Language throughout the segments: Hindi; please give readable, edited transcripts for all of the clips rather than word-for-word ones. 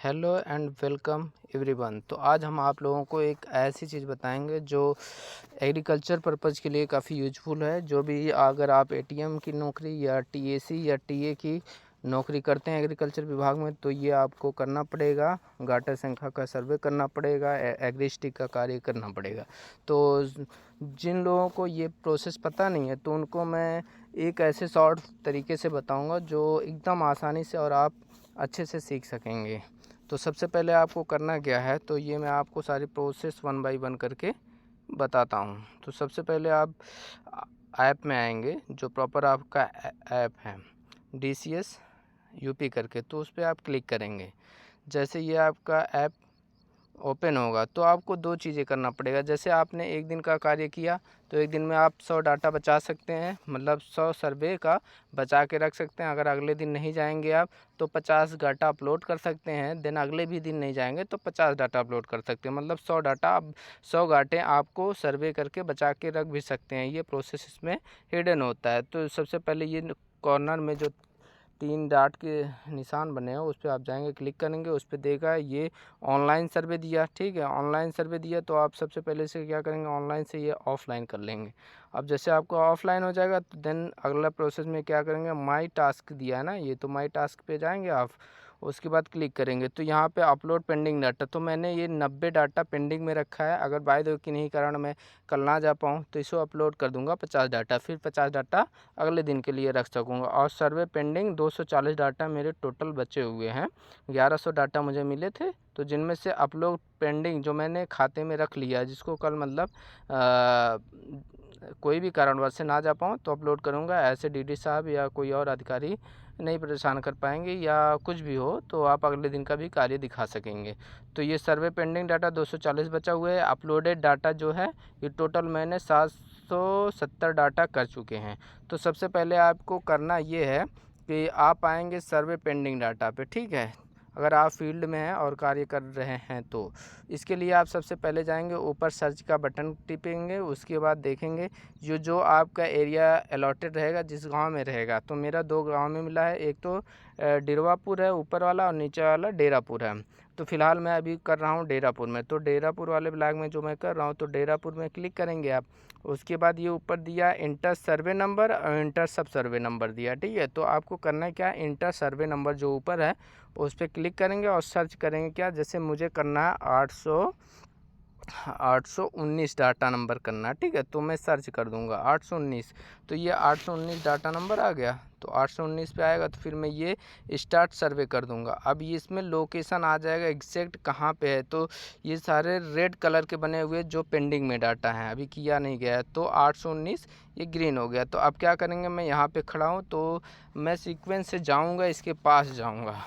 Hello and welcome everyone. तो आज हम आप लोगों को एक ऐसी चीज़ बताएंगे जो एग्रीकल्चर पर्पज़ के लिए काफ़ी यूजफुल है। जो भी अगर आप एटीएम की नौकरी या टीएसी या टीए की नौकरी करते हैं एग्रीकल्चर विभाग में, तो ये आपको करना पड़ेगा। गाटर संख्या का सर्वे करना पड़ेगा, एग्रीस्टिक का कार्य करना पड़ेगा। तो जिन लोगों को ये प्रोसेस पता नहीं है तो उनको मैं एक ऐसे शॉर्ट तरीके से बताऊँगा जो एकदम आसानी से और आप अच्छे से सीख सकेंगे। तो सबसे पहले आपको करना क्या है, तो ये मैं आपको सारी प्रोसेस वन बाय वन करके बताता हूँ। तो सबसे पहले आप ऐप में आएंगे, जो प्रॉपर आपका ऐप है DCS यूपी करके, तो उस पर आप क्लिक करेंगे। जैसे ये आपका ऐप ओपन होगा तो आपको दो चीज़ें करना पड़ेगा। जैसे आपने एक दिन का कार्य किया तो एक दिन में आप 100 डाटा बचा सकते हैं, मतलब 100 सर्वे का बचा के रख सकते हैं। अगर अगले दिन नहीं जाएंगे आप तो 50 डाटा अपलोड कर सकते हैं। देन अगले भी दिन नहीं जाएंगे तो 50 डाटा अपलोड कर सकते हैं, मतलब 100 डाटा आप 100 डाटे आपको सर्वे करके बचा के रख भी सकते हैं। ये प्रोसेस इसमें हिडन होता है। तो सबसे पहले ये कॉर्नर में जो 3 डॉट के निशान बने हैं उस पर आप जाएंगे, क्लिक करेंगे, उस पर देगा ये ऑनलाइन सर्वे दिया। ठीक है, ऑनलाइन सर्वे दिया तो आप सबसे पहले से क्या करेंगे, ऑनलाइन से ये ऑफलाइन कर लेंगे। अब जैसे आपको ऑफलाइन हो जाएगा तो देन अगला प्रोसेस में क्या करेंगे, माई टास्क दिया है ना ये, तो माई टास्क पे जाएंगे आप, उसके बाद क्लिक करेंगे तो यहाँ पे अपलोड पेंडिंग डाटा, तो मैंने ये 90 डाटा पेंडिंग में रखा है। अगर बाय द वे किन्हीं कारण मैं कल ना जा पाऊँ तो इसको अपलोड कर दूंगा 50 डाटा, फिर 50 डाटा अगले दिन के लिए रख सकूँगा। और सर्वे पेंडिंग 240 डाटा मेरे टोटल बचे हुए हैं। 1100 डाटा मुझे मिले थे, तो जिनमें से अपलोड पेंडिंग जो मैंने खाते में रख लिया, जिसको कल मतलब कोई भी कारणवश से ना जा पाऊँ तो अपलोड करूँगा। ऐसे डीडी साहब या कोई और अधिकारी नहीं परेशान कर पाएंगे, या कुछ भी हो तो आप अगले दिन का भी कार्य दिखा सकेंगे। तो ये सर्वे पेंडिंग डाटा 240 बचा हुआ है। अपलोडेड डाटा जो है ये टोटल मैंने 770 डाटा कर चुके हैं। तो सबसे पहले आपको करना ये है कि आप आएंगे सर्वे पेंडिंग डाटा पे। ठीक है, अगर आप फील्ड में हैं और कार्य कर रहे हैं तो इसके लिए आप सबसे पहले जाएंगे, ऊपर सर्च का बटन टिपेंगे, उसके बाद देखेंगे जो आपका एरिया अलॉटेड रहेगा, जिस गांव में रहेगा। तो मेरा 2 गांव में मिला है, एक तो डिरवापुर है ऊपर वाला और नीचे वाला डेरापुर है। तो फिलहाल मैं अभी कर रहा हूँ डेरापुर में। तो डेरापुर वाले ब्लॉक में जो मैं कर रहा हूँ तो डेरापुर में क्लिक करेंगे आप। उसके बाद ये ऊपर दिया इंटर सर्वे नंबर और इंटर सब सर्वे नंबर दिया। ठीक है, तो आपको करना है क्या, इंटर सर्वे नंबर जो ऊपर है उस पर क्लिक करेंगे और सर्च करेंगे क्या, जैसे मुझे करना है 819 डाटा नंबर करना है। ठीक है, तो मैं सर्च कर दूंगा 819, तो ये 819 डाटा नंबर आ गया। तो 819 पे आएगा तो फिर मैं ये स्टार्ट सर्वे कर दूंगा। अब ये इसमें लोकेशन आ जाएगा एग्जैक्ट कहाँ पे है। तो ये सारे रेड कलर के बने हुए जो पेंडिंग में डाटा है, अभी किया नहीं गया है, तो 819 ये ग्रीन हो गया। तो अब क्या करेंगे, मैं यहाँ पे खड़ा हूँ तो मैं सीक्वेंस से जाऊँगा, इसके पास जाऊँगा,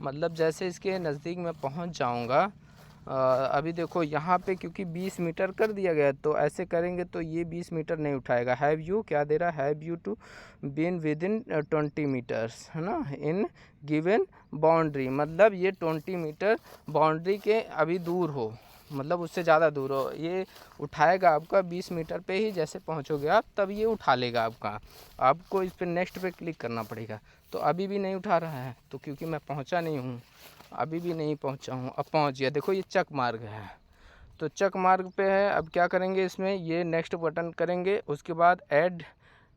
मतलब जैसे इसके नज़दीक मैं पहुँच जाऊँगा। अभी देखो यहाँ पे क्योंकि 20 मीटर कर दिया गया, तो ऐसे करेंगे तो ये 20 मीटर नहीं उठाएगा। हैव यू क्या दे रहा है, have you to been with in 20 meters, है ना, इन गिवन बाउंड्री, मतलब ये 20 मीटर बाउंड्री के अभी दूर हो, मतलब उससे ज़्यादा दूर हो। ये उठाएगा आपका 20 मीटर पे ही, जैसे पहुँचोगे आप तब ये उठा लेगा आपका। आपको इस पर नेक्स्ट पे क्लिक करना पड़ेगा। तो अभी भी नहीं उठा रहा है, तो क्योंकि मैं पहुँचा नहीं हूँ, अभी भी नहीं पहुँचा हूँ। अब पहुँच गया, देखो ये चक मार्ग है, तो चक मार्ग पे है। अब क्या करेंगे, इसमें ये नेक्स्ट बटन करेंगे, उसके बाद add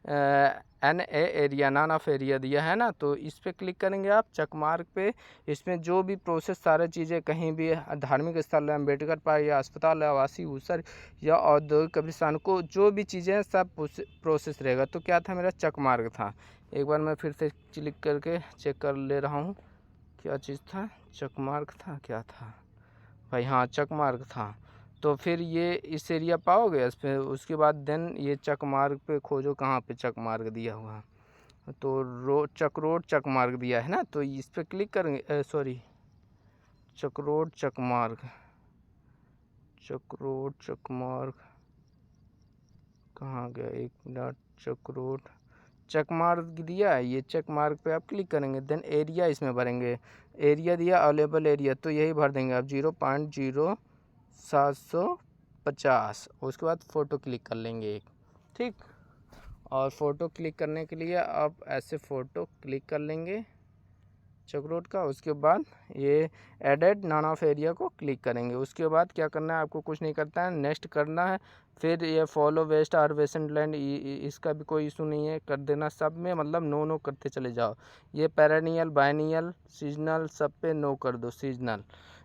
an a area, none of area दिया है ना, तो इस पर क्लिक करेंगे आप चक मार्ग पे। इसमें जो भी प्रोसेस सारी चीज़ें, कहीं भी धार्मिक स्थल है, अम्बेडकर पार्क या अस्पताल है, आवासीय ऊसर या औद्योगिक कब्रिस्तान को, जो भी चीज़ें हैं सब प्रोसेस रहेगा। तो क्या था, मेरा चक मार्ग था। एक बार मैं फिर से क्लिक करके चेक कर ले रहा हूँ क्या चीज़ था, चक मार्ग था क्या था भाई, हाँ चक मार्ग था। तो फिर ये इस एरिया पाओगे इस पर, उसके बाद देन ये चक मार्ग पे खोजो कहाँ पे चक मार्ग दिया हुआ, तो चक चक मार्ग दिया है ना, तो इस पर क्लिक करेंगे, सॉरी चक मार्ग कहाँ गया, एक मिनट, चक मार्ग दिया है, ये चक मार्ग पे आप क्लिक करेंगे। देन एरिया इसमें भरेंगे, एरिया दिया अवेलेबल एरिया, तो यही भर देंगे आप 0.0750। उसके बाद फ़ोटो क्लिक कर लेंगे एक, ठीक। और फ़ोटो क्लिक करने के लिए आप ऐसे फ़ोटो क्लिक कर लेंगे, चक रोड का। उसके बाद ये एडेड नॉन ऑफ एरिया को क्लिक करेंगे। उसके बाद क्या करना है, आपको कुछ नहीं करता है, नेक्स्ट करना है। फिर ये फॉलो वेस्ट और वेस्टर्न लैंड, इसका भी कोई इशू नहीं है, कर देना सब में, मतलब नो करते चले जाओ। ये पेरेनियल, बायनियल, सीजनल, सब पे नो कर दो, सीजनल,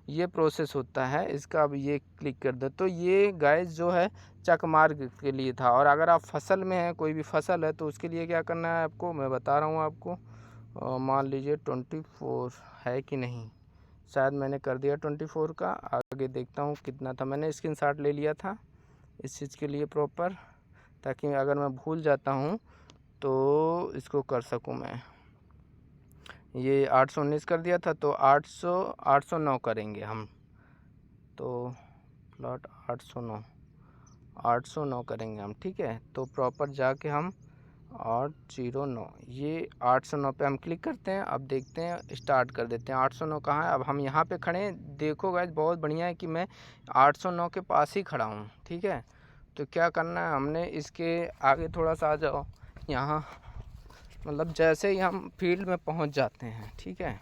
ये प्रोसेस होता है इसका। अब ये क्लिक कर दो। तो ये गाइस जो है चक मार्ग के लिए था। और अगर आप फसल में हैं, कोई भी फसल है, तो उसके लिए क्या करना है आपको, मैं बता रहा हूँ आपको। मान लीजिए 24 है कि नहीं, शायद मैंने कर दिया 24 का। आगे देखता हूँ कितना था, मैंने स्क्रीनशॉट ले लिया था इस चीज़ के लिए प्रॉपर, ताकि अगर मैं भूल जाता हूँ तो इसको कर सकूँ मैं। ये 819 कर दिया था, तो 809 करेंगे हम। तो प्लॉट 809 करेंगे हम, ठीक है। तो प्रॉपर जाके हम 809, ये 809 पे हम क्लिक करते हैं। अब देखते हैं, स्टार्ट कर देते हैं। 809 कहाँ है, अब हम यहाँ पे खड़े हैं। देखो गाइस बहुत बढ़िया है कि मैं 809 के पास ही खड़ा हूँ, ठीक है। तो क्या करना है हमने, इसके आगे थोड़ा सा आ जाओ यहाँ, मतलब जैसे ही हम फील्ड में पहुँच जाते हैं, ठीक है,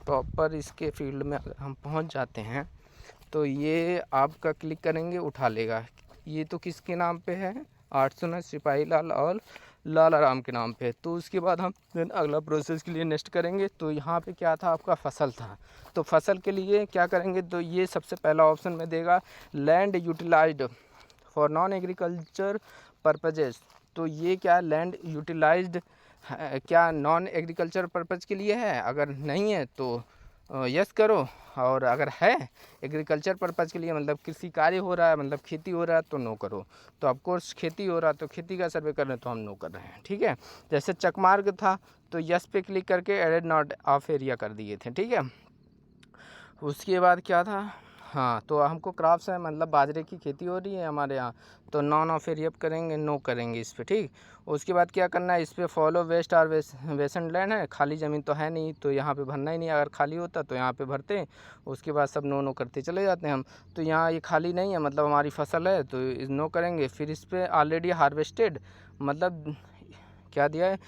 प्रॉपर इसके फील्ड में हम पहुँच जाते हैं, तो ये आपका क्लिक करेंगे उठा लेगा। ये तो किसके नाम पे है, 809 सिपाही लाल और लाला राम के नाम पे। तो उसके बाद हम देन अगला प्रोसेस के लिए नेक्स्ट करेंगे। तो यहाँ पे क्या था, आपका फसल था। तो फसल के लिए क्या करेंगे, तो ये सबसे पहला ऑप्शन में देगा land utilized for non agriculture purposes. तो ये क्या लैंड यूटिलाइज्ड क्या नॉन एग्रीकल्चर पर्पज़ के लिए है, अगर नहीं है तो यस करो, और अगर है एग्रीकल्चर पर्पज़ के लिए, मतलब कृषि कार्य हो रहा है, मतलब खेती हो रहा है, तो नो करो। तो ऑफकोर्स खेती हो रहा है, तो खेती का सर्वे कर रहे हैं, तो हम नो कर रहे हैं, ठीक है। जैसे चकमार्ग था, तो यस पे क्लिक करके एडेड नॉट ऑफ एरिया कर दिए थे, ठीक है। उसके बाद क्या था, हाँ, तो हमको क्रॉप्स है, मतलब बाजरे की खेती हो रही है हमारे यहाँ, तो नॉन ऑफ एरिया करेंगे, नो करेंगे इस पर, ठीक। उसके बाद क्या करना है, इस पर फॉलो वेस्ट और वेस्टर्न लैंड है, खाली ज़मीन तो है नहीं, तो यहाँ पे भरना ही नहीं। अगर खाली होता तो यहाँ पे भरते हैं, उसके बाद सब नो करते चले जाते हैं हम। तो यहाँ ये खाली नहीं है, मतलब हमारी फसल है, तो नो करेंगे। फिर इस पर ऑलरेडी हार्वेस्टेड, मतलब क्या दिया है,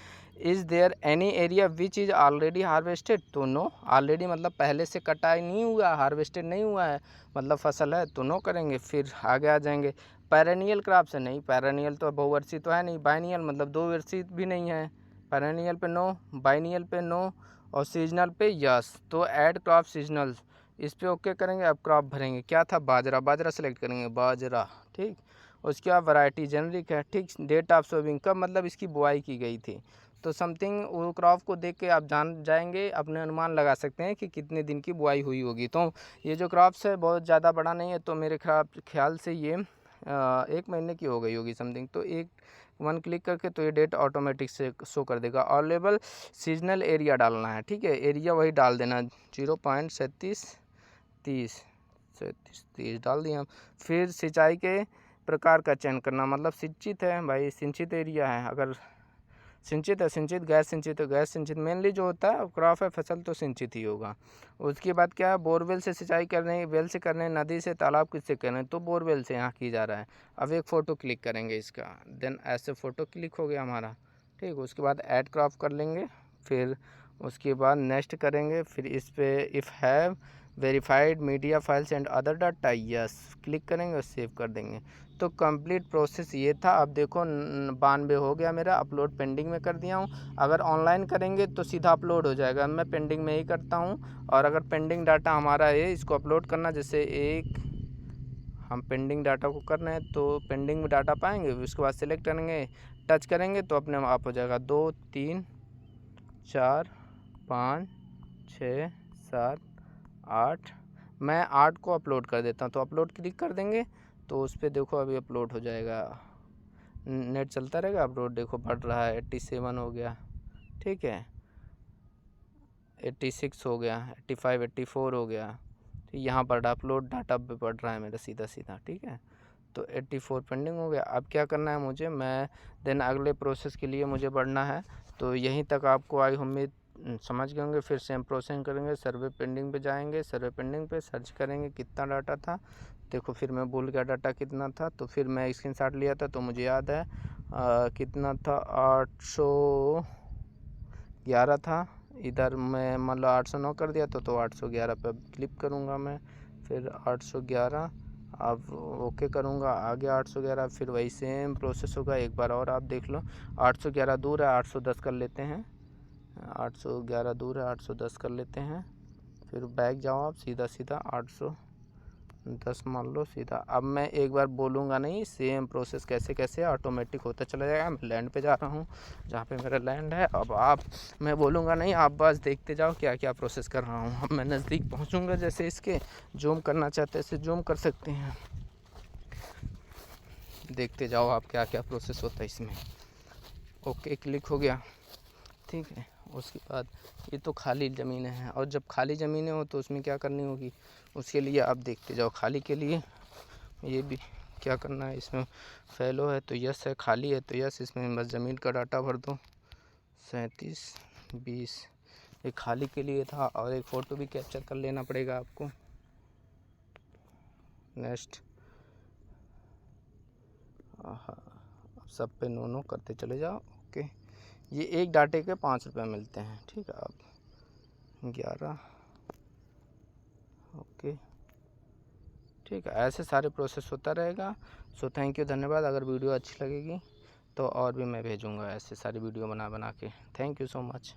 is there any area which is already harvested, तो नो। ऑलरेडी मतलब पहले से कटाई नहीं हुआ, हार्वेस्टेड नहीं हुआ है, मतलब फसल है, तो नो करेंगे। फिर आगे आ जाएंगे, पेरेनियल क्रॉप्स है, नहीं पेरेनियल तो बहुवर्षीय तो है नहीं। बाइनियल मतलब 2 वर्षीय भी नहीं है। पेरेनियल पे नो, बाइनियल पे नो, और सीजनल पे यस। तो ऐड क्रॉप सीजनल, इस पर ओके करेंगे। अब क्रॉप भरेंगे, क्या था, बाजरा, बाजरा सेलेक्ट करेंगे, बाजरा, ठीक। उसके बाद वैरायटी जेनरिक है, ठीक। डेट ऑफ सोविंग, कब मतलब इसकी बुआई की गई थी। तो समथिंग वो क्रॉप को देख के आप जान जाएंगे, अपने अनुमान लगा सकते हैं कि कितने दिन की बुआई हुई होगी। तो ये जो क्रॉप्स है बहुत ज़्यादा बड़ा नहीं है, तो मेरे ख्याल से ये 1 महीने की हो गई होगी समथिंग। तो एक 1 क्लिक करके तो ये डेट ऑटोमेटिक से शो कर देगा। और लेवल सीजनल एरिया डालना है, ठीक है, एरिया वही डाल देना, 0.3730 डाल दिया। फिर सिंचाई के प्रकार का चयन करना, मतलब सिंचित है भाई, सिंचित एरिया है। अगर सिंचित है, सिंचित, गैर सिंचित है, गैर सिंचित। मेनली जो होता है क्रॉप है, फसल, तो सिंचित ही होगा। उसके बाद क्या है, बोरवेल से सिंचाई करने, वेल से करने, नदी से, तालाब किससे करने, तो बोरवेल से यहाँ की जा रहा है। अब एक फ़ोटो क्लिक करेंगे इसका, देन ऐसे फ़ोटो क्लिक हो गया हमारा, ठीक। उसके बाद ऐड क्रॉप कर लेंगे, फिर उसके बाद नेक्स्ट करेंगे। फिर इस पर if have verified media files and other data, yes click करेंगे और सेव कर देंगे। तो कंप्लीट प्रोसेस ये था। अब देखो 92 हो गया मेरा, अपलोड पेंडिंग में कर दिया हूँ। अगर ऑनलाइन करेंगे तो सीधा अपलोड हो जाएगा, मैं पेंडिंग में ही करता हूँ। और अगर पेंडिंग डाटा हमारा है, इसको अपलोड करना, जैसे एक हम पेंडिंग डाटा को कर रहे हैं, तो पेंडिंग में डाटा पाएंगे, उसके बाद सिलेक्ट करेंगे, टच करेंगे, तो अपने आप हो जाएगा। 2 3 4 5 6 7 8, मैं 8 को अपलोड कर देता हूँ। तो अपलोड क्लिक कर देंगे, तो उस पर देखो अभी अपलोड हो जाएगा, नेट चलता रहेगा। अपलोड देखो बढ़ रहा है, 87 हो गया, ठीक है, 86 हो गया, 85 84 हो गया। तो यहाँ पर अपलोड डाटा पे बढ़ रहा है मेरा सीधा सीधा, ठीक है। तो 84 पेंडिंग हो गया। अब क्या करना है मुझे, मैं देन अगले प्रोसेस के लिए मुझे बढ़ना है। तो यहीं तक आपको आई उम्मीद समझ गए होंगे। फिर सेम प्रोसेस करेंगे, सर्वे पेंडिंग पे जाएंगे, सर्वे पेंडिंग पे सर्च करेंगे कितना डाटा था। देखो फिर मैं भूल गया डाटा कितना था, तो फिर मैं स्क्रीनशॉट लिया था, तो मुझे याद है कितना था, 811 था। इधर मैं मान लो 809 कर दिया तो 811 पे क्लिक करूँगा मैं, फिर 811 अब ओके करूँगा, आ गया 811। फिर वही सेम प्रोसेस होगा, एक बार और आप देख लो। 811 दूर है, 810 कर लेते हैं, 811 दूर है, 810 कर लेते हैं। फिर बैक जाओ आप, सीधा सीधा 810 मान लो सीधा। अब मैं एक बार बोलूँगा नहीं, सेम प्रोसेस कैसे कैसे ऑटोमेटिक होता चला जाएगा। मैं लैंड पे जा रहा हूँ, जहाँ पे मेरा लैंड है। अब आप, मैं बोलूँगा नहीं, आप बस देखते जाओ क्या क्या प्रोसेस कर रहा हूँ। अब मैं नज़दीक पहुँचूँगा, जैसे इसके जूम करना चाहते हैं इसे जूम कर सकते हैं। देखते जाओ आप क्या क्या प्रोसेस होता है इसमें। ओके क्लिक हो गया, ठीक है। उसके बाद ये तो खाली ज़मीनें हैं, और जब खाली ज़मीनें हो तो उसमें क्या करनी होगी, उसके लिए आप देखते जाओ। खाली के लिए ये भी क्या करना है, इसमें फैलो है तो यस है, खाली है तो यस। इसमें बस ज़मीन का डाटा भर दो, 3720। ये खाली के लिए था। और एक फ़ोटो भी कैप्चर कर लेना पड़ेगा आपको। नेक्स्ट, सब पे नो करते चले जाओ। ओके, ये एक डाटे के 5 रुपये मिलते हैं, ठीक है। अब 11, ओके, ठीक है। ऐसे सारे प्रोसेस होता रहेगा। सो थैंक यू, धन्यवाद। अगर वीडियो अच्छी लगेगी तो और भी मैं भेजूँगा ऐसे सारी वीडियो बना के। Thank you so much.